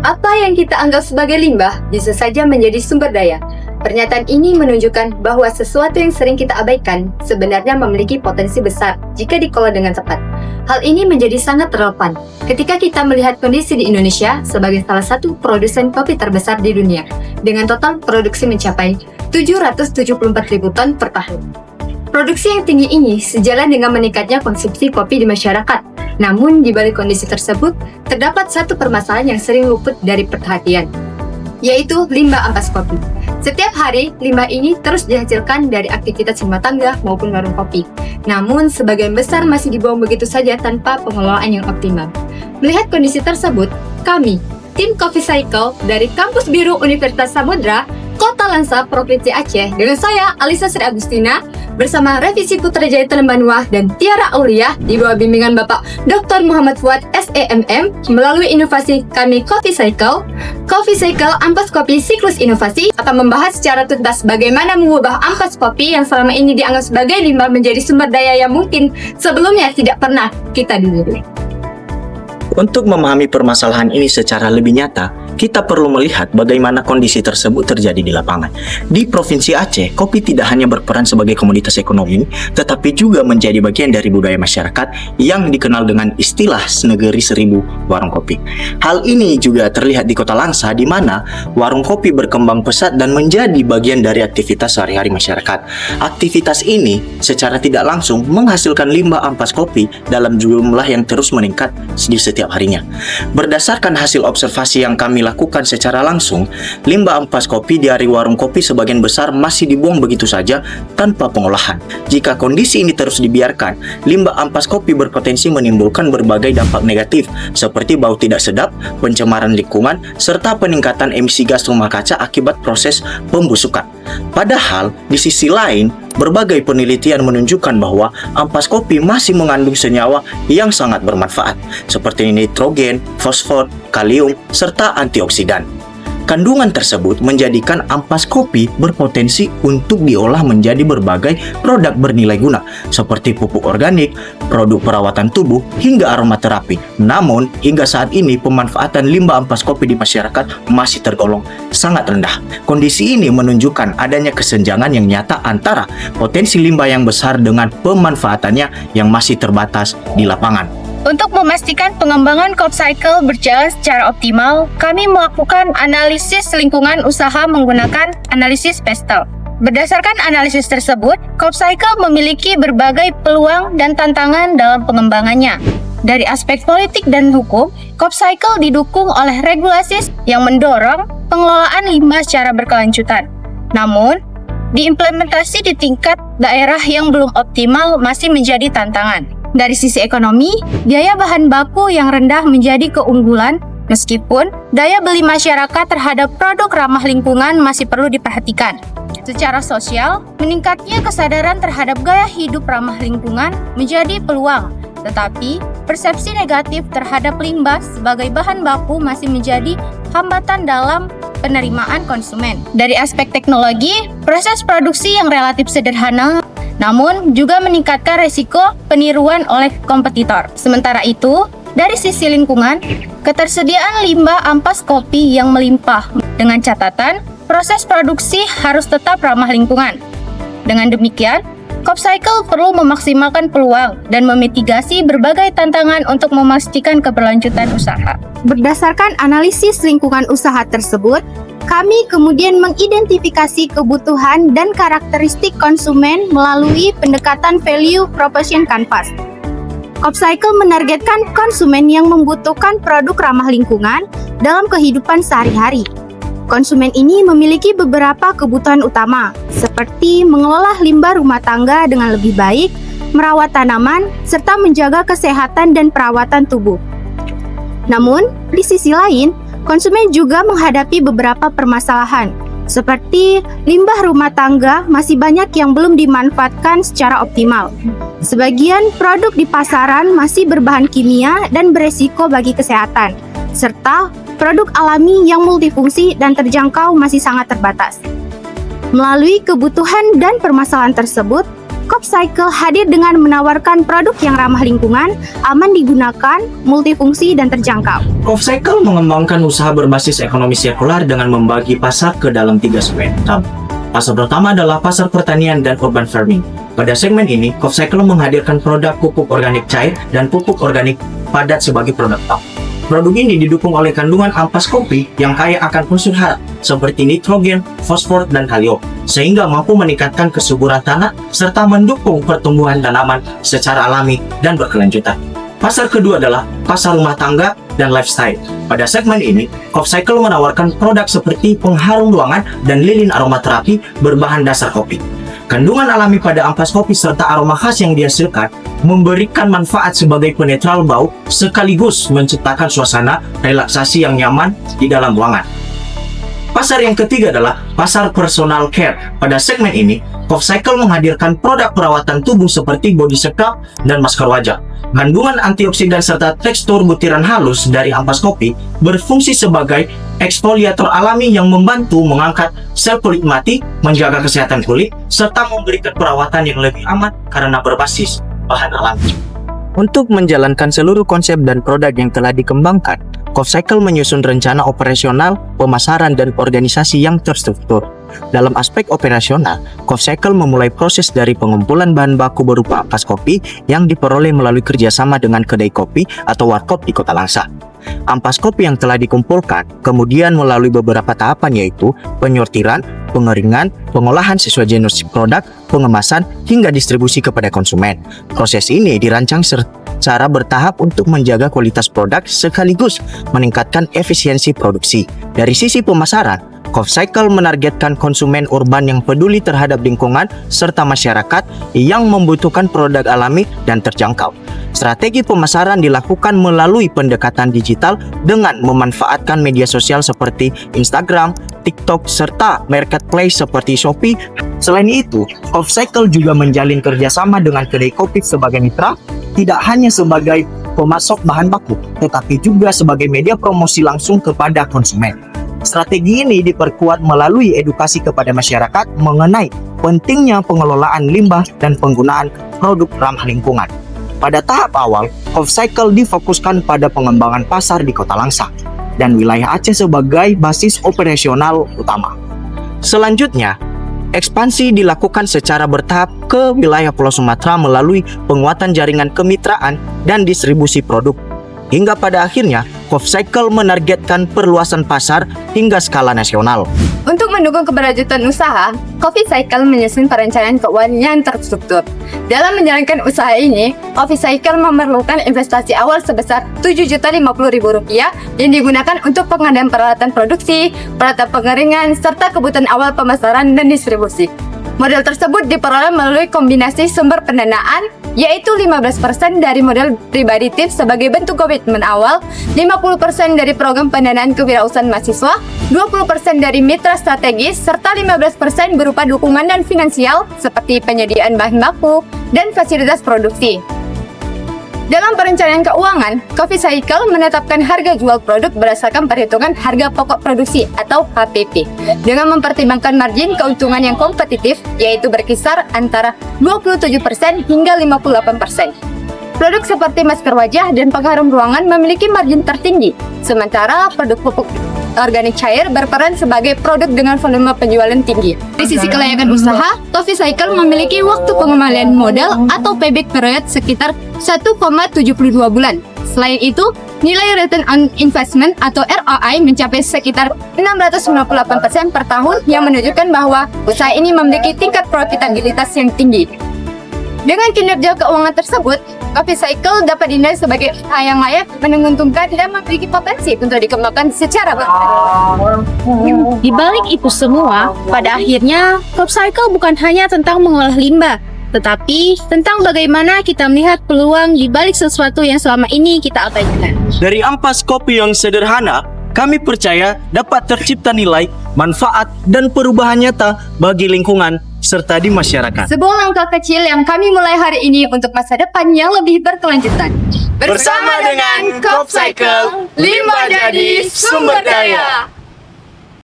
Apa yang kita anggap sebagai limbah bisa saja menjadi sumber daya. Pernyataan ini menunjukkan bahwa sesuatu yang sering kita abaikan sebenarnya memiliki potensi besar jika dikelola dengan tepat. Hal ini menjadi sangat relevan ketika kita melihat kondisi di Indonesia sebagai salah satu produsen kopi terbesar di dunia, dengan total produksi mencapai 774.000 ton per tahun. Produksi yang tinggi ini sejalan dengan meningkatnya konsumsi kopi di masyarakat. Namun, di balik kondisi tersebut, terdapat satu permasalahan yang sering luput dari perhatian, yaitu limbah ampas kopi. Setiap hari, limbah ini terus dihasilkan dari aktivitas rumah tangga maupun warung kopi. Namun, sebagian besar masih dibuang begitu saja tanpa pengelolaan yang optimal. Melihat kondisi tersebut, kami, tim Coffee Cycle dari Kampus Biru Universitas Samudra, Kota Langsa, Provinsi Aceh, dengan saya, Alisa Sri Agustina, bersama Revisi Putrajaya Telembanuah dan Tiara Aulia di bawah bimbingan Bapak Dr. Muhammad Fuad SEMM melalui inovasi kami Coffee Cycle Ampas Kopi Siklus Inovasi akan membahas secara tuntas bagaimana mengubah ampas kopi yang selama ini dianggap sebagai limbah menjadi sumber daya yang mungkin sebelumnya tidak pernah kita dilihat. Untuk memahami permasalahan ini secara lebih nyata, kita perlu melihat bagaimana kondisi tersebut terjadi di lapangan. Di Provinsi Aceh, kopi tidak hanya berperan sebagai komoditas ekonomi, tetapi juga menjadi bagian dari budaya masyarakat yang dikenal dengan istilah Negeri Seribu Warung Kopi. Hal ini juga terlihat di Kota Langsa, di mana warung kopi berkembang pesat dan menjadi bagian dari aktivitas sehari-hari masyarakat. Aktivitas ini secara tidak langsung menghasilkan limbah ampas kopi dalam jumlah yang terus meningkat di setiap harinya. Berdasarkan hasil observasi yang kami lakukan secara langsung, limbah ampas kopi dari warung kopi sebagian besar masih dibuang begitu saja tanpa pengolahan. Jika kondisi ini terus dibiarkan, limbah ampas kopi berpotensi menimbulkan berbagai dampak negatif seperti bau tidak sedap, pencemaran lingkungan, serta peningkatan emisi gas rumah kaca akibat proses pembusukan. Padahal, di sisi lain, berbagai penelitian menunjukkan bahwa ampas kopi masih mengandung senyawa yang sangat bermanfaat, seperti nitrogen, fosfor, kalium, serta antioksidan. Kandungan tersebut menjadikan ampas kopi berpotensi untuk diolah menjadi berbagai produk bernilai guna, seperti pupuk organik, produk perawatan tubuh, hingga aromaterapi. Namun, hingga saat ini pemanfaatan limbah ampas kopi di masyarakat masih tergolong sangat rendah. Kondisi ini menunjukkan adanya kesenjangan yang nyata antara potensi limbah yang besar dengan pemanfaatannya yang masih terbatas di lapangan. Untuk memastikan pengembangan Coffee Cycle berjalan secara optimal, kami melakukan analisis lingkungan usaha menggunakan analisis PESTEL. Berdasarkan analisis tersebut, Coffee Cycle memiliki berbagai peluang dan tantangan dalam pengembangannya. Dari aspek politik dan hukum, Coffee Cycle didukung oleh regulasi yang mendorong pengelolaan limbah secara berkelanjutan. Namun, diimplementasi di tingkat daerah yang belum optimal masih menjadi tantangan. Dari sisi ekonomi, biaya bahan baku yang rendah menjadi keunggulan, meskipun daya beli masyarakat terhadap produk ramah lingkungan masih perlu diperhatikan. Secara sosial, meningkatnya kesadaran terhadap gaya hidup ramah lingkungan menjadi peluang, tetapi persepsi negatif terhadap limbah sebagai bahan baku masih menjadi hambatan dalam penerimaan konsumen. Dari aspek teknologi, proses produksi yang relatif sederhana namun juga meningkatkan resiko peniruan oleh kompetitor. Sementara itu, dari sisi lingkungan, ketersediaan limbah ampas kopi yang melimpah dengan catatan proses produksi harus tetap ramah lingkungan. Dengan demikian, Coffee Cycle perlu memaksimalkan peluang dan memitigasi berbagai tantangan untuk memastikan keberlanjutan usaha. Berdasarkan analisis lingkungan usaha tersebut, kami kemudian mengidentifikasi kebutuhan dan karakteristik konsumen melalui pendekatan Value Proposition Canvas. Coffee Cycle menargetkan konsumen yang membutuhkan produk ramah lingkungan dalam kehidupan sehari-hari. Konsumen ini memiliki beberapa kebutuhan utama, seperti mengelola limbah rumah tangga dengan lebih baik, merawat tanaman, serta menjaga kesehatan dan perawatan tubuh. Namun, di sisi lain, konsumen juga menghadapi beberapa permasalahan, seperti limbah rumah tangga masih banyak yang belum dimanfaatkan secara optimal. Sebagian produk di pasaran masih berbahan kimia dan beresiko bagi kesehatan, serta produk alami yang multifungsi dan terjangkau masih sangat terbatas. Melalui kebutuhan dan permasalahan tersebut, CopCycle hadir dengan menawarkan produk yang ramah lingkungan, aman digunakan, multifungsi, dan terjangkau. CopCycle mengembangkan usaha berbasis ekonomi sirkular dengan membagi pasar ke dalam 3 segmen. Pasar pertama adalah pasar pertanian dan urban farming. Pada segmen ini, CopCycle menghadirkan produk pupuk organik cair dan pupuk organik padat sebagai produk top. Produk ini didukung oleh kandungan ampas kopi yang kaya akan unsur hara seperti nitrogen, fosfor, dan kalium, sehingga mampu meningkatkan kesuburan tanah serta mendukung pertumbuhan tanaman secara alami dan berkelanjutan. Pasar kedua adalah pasar rumah tangga dan lifestyle. Pada segmen ini, CopCycle menawarkan produk seperti pengharum ruangan dan lilin aromaterapi berbahan dasar kopi. Kandungan alami pada ampas kopi serta aroma khas yang dihasilkan memberikan manfaat sebagai penetral bau sekaligus menciptakan suasana relaksasi yang nyaman di dalam ruangan. Pasar yang ketiga adalah pasar personal care. Pada segmen ini, CopCycle menghadirkan produk perawatan tubuh seperti body scrub dan masker wajah. Kandungan antioksidan serta tekstur butiran halus dari ampas kopi berfungsi sebagai eksfoliator alami yang membantu mengangkat sel kulit mati, menjaga kesehatan kulit, serta memberikan perawatan yang lebih aman karena berbasis bahan alami. Untuk menjalankan seluruh konsep dan produk yang telah dikembangkan, CopCycle menyusun rencana operasional, pemasaran, dan organisasi yang terstruktur. Dalam aspek operasional, CopCycle memulai proses dari pengumpulan bahan baku berupa ampas kopi yang diperoleh melalui kerjasama dengan kedai kopi atau warkop di Kota Langsa. Ampas kopi yang telah dikumpulkan kemudian melalui beberapa tahapan yaitu penyortiran, pengeringan, pengolahan sesuai jenis produk, pengemasan, hingga distribusi kepada konsumen. Proses ini dirancang secara bertahap untuk menjaga kualitas produk sekaligus meningkatkan efisiensi produksi. Dari sisi pemasaran, CopCycle menargetkan konsumen urban yang peduli terhadap lingkungan serta masyarakat yang membutuhkan produk alami dan terjangkau. Strategi pemasaran dilakukan melalui pendekatan digital dengan memanfaatkan media sosial seperti Instagram, TikTok, serta marketplace seperti Shopee. Selain itu, CopCycle juga menjalin kerjasama dengan kedai kopi sebagai mitra, tidak hanya sebagai pemasok bahan baku, tetapi juga sebagai media promosi langsung kepada konsumen. Strategi ini diperkuat melalui edukasi kepada masyarakat mengenai pentingnya pengelolaan limbah dan penggunaan produk ramah lingkungan. Pada tahap awal, CopCycle difokuskan pada pengembangan pasar di Kota Langsa dan wilayah Aceh sebagai basis operasional utama. Selanjutnya, ekspansi dilakukan secara bertahap ke wilayah Pulau Sumatera melalui penguatan jaringan kemitraan dan distribusi produk. Hingga pada akhirnya, CopCycle menargetkan perluasan pasar hingga skala nasional. Untuk mendukung keberlanjutan usaha, CopCycle menyusun perencanaan keuangan yang terstruktur. Dalam menjalankan usaha ini, CopCycle memerlukan investasi awal sebesar Rp7.050.000 yang digunakan untuk pengadaan peralatan produksi, peralatan pengeringan, serta kebutuhan awal pemasaran dan distribusi. Modal tersebut diperoleh melalui kombinasi sumber pendanaan, yaitu 15% dari modal pribadi tips sebagai bentuk komitmen awal, 50% dari program pendanaan kewirausahaan mahasiswa, 20% dari mitra strategis, serta 15% berupa dukungan dan finansial seperti penyediaan bahan baku dan fasilitas produksi. Dalam perencanaan keuangan, CopCycle menetapkan harga jual produk berdasarkan perhitungan harga pokok produksi atau HPP dengan mempertimbangkan margin keuntungan yang kompetitif, yaitu berkisar antara 27% hingga 58%. Produk seperti masker wajah dan pengharum ruangan memiliki margin tertinggi, sementara produk pupuk organik cair berperan sebagai produk dengan volume penjualan tinggi. Di sisi kelayakan usaha, CopCycle memiliki waktu pengembalian modal atau payback period sekitar 1,72 bulan. Selain itu, nilai return on investment atau ROI mencapai sekitar 698% per tahun yang menunjukkan bahwa usaha ini memiliki tingkat profitabilitas yang tinggi. Dengan kinerja keuangan tersebut, CopCycle dapat dinilai sebagai usaha yang layak, menguntungkan, dan memiliki potensi untuk dikembangkan secara berkelanjutan. Di balik itu semua, pada akhirnya CopCycle bukan hanya tentang mengolah limbah, tetapi tentang bagaimana kita melihat peluang di balik sesuatu yang selama ini kita abaikan. Dari ampas kopi yang sederhana, kami percaya dapat tercipta nilai, manfaat, dan perubahan nyata bagi lingkungan serta di masyarakat. Sebuah langkah kecil yang kami mulai hari ini untuk masa depan yang lebih berkelanjutan. Bersama dengan CopCycle, limbah jadi sumber daya.